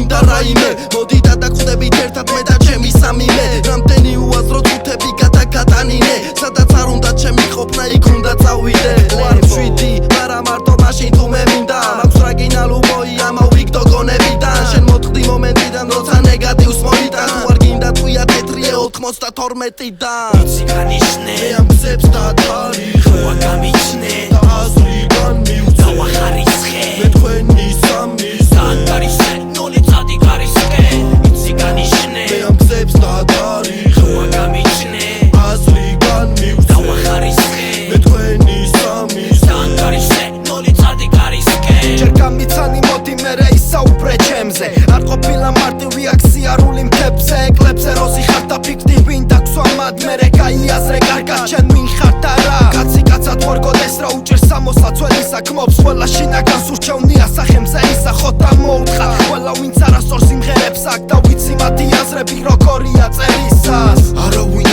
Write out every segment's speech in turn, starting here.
მინდა რაიმე მოდი დაგხვდებით ერთად მე და ჩემი სამი მე რამდენი უაზრო წუთები გადაგატანინე სადაც არ უნდა ჩემი ყოფნა იქ უნდა წავიდე ვარ მშვიდი არა მარტო მაშინ თუ მე მინდა მაქვს რა გინალუ მოია მოვიგდო გონებიდან შენ მოთხრდი მომენტიდან როცა ნეგატივს მოიტან თუ არ გინდა თვია თეთრიე 92-დან იცი განიშნე მე ამ გზებს დათარიღე ხოა გამიჩნე და აზრიდან მივწე დავახარისხე მე თქვენი სამის დაანგარისე ნოლი წადი გარისკე იცი განიშნე მე ამ გზებს დათარიღე ხოა გამიჩნე აზრიდან მივწე დავახარისხე მე თქვენი სამის დაანგარისე ნოლი წადი გარისკე ჯერ გამიცანი მოდი მერე ისაუბრე ჩემზე არ ყოფილა მარტივი აქსიარული მთებზე კლებზე როზი ხარ და ფიქრდი ვინ დაგსვამად მერე გაიაზრე კარგად შენ ვინ ხარ და რა კაცი კაცად ვარ გოდეს რა უჭერს სამოსაცველი საქმობს ყველა შინაგანს ურჩევნია სახელმზე ისახოთ და მოუთხა ყველა ვინც არასწორ სიმღერებს აქ და ვიცი მათი აზრები როგორია წერისას არავინ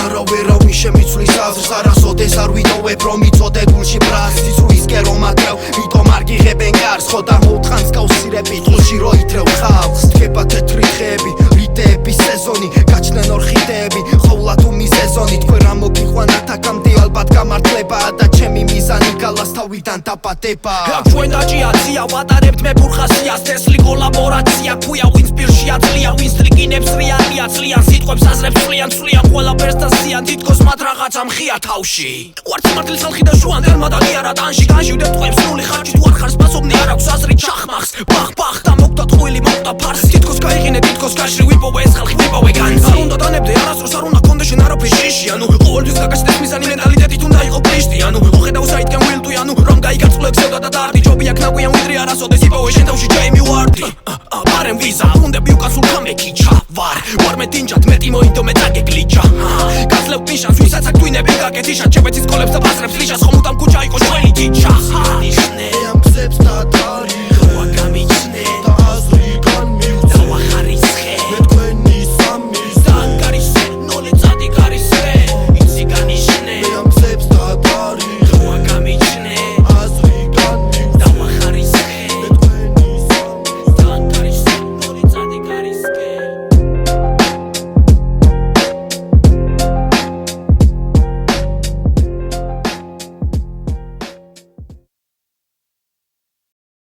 შემიცვლის აზრს არასოდეს არ ვიტოვებ რომ იწოდე გულში ბრას ისრუისკე რომ აკრავ ვიტომ არ გიღებენ გარს ხო და მოუთხანს კავშირები გულში რო ითრევ ხალხს დგება თეთრი ხეები რიტეების სეზონი გაჩნდნენ ორხიდეები ხოვლა თუ მიზეზონი თქვენ რა მოგიყვანათ აქამდე ალბათ გამართლებაა და ჩემი მიზანი გალას თავიდან დაბადება ჩვენ დაჭიაცია ვატარებთ მე ფურხასიას თესლი კოლაბორაცია ქვია ვინც პირში აწლია ვინც ტრიგინებს რეალია წლიან სიტყვებს აზრებს წლიან ყველაფერს და ზიან თითქოს მათ რაღაცა მხია თავში ვარ სიმართლის ხალხი და ჟუანდელმა და გიარა ტანში განშივდებ ტყვებს სრული ხარჯი თუ არ ხარ სპასობნი არ აქვს აზრი ჩახმახს ბახ და მოგდა ტყუილი მოგდა ფარსი თითქოს გაიყინე თითქოს გაშრი ვიპოვე ეს ხალხი ვიპოვე განცი არ უნდა დანებდე არასდროს არ უნდა გქონდეს შენ არაფრის შიში ანუ ყოველთვის გაგაჩნდეს მიზანი მენტალიტეტით უნდა იყო პრიშტი ანუ უხედავ საითკენ ვილდვი ანუ რომ გაიგარწყლო ეგზევდა და დაარდი ჯობია ქნაგვიან ვიდრე არასოდეს იპოვე შენ თავში ჯეიმი ვარდი ბარემ ვიზა უნდები უკანსულ ხამეკიჩა ვარ მე დინჯად მეტი მოიდო მე წაგეგლიჩა გაცლევ ნიშანს ვისაც აქ twinები გაკეთიშა ჩემეცის კოლებს და ბაზრებს ლიშას ხომ უდამ ქუჩა იყო ჩვენი ჯიჩა მე ამ გზებს დათარიღე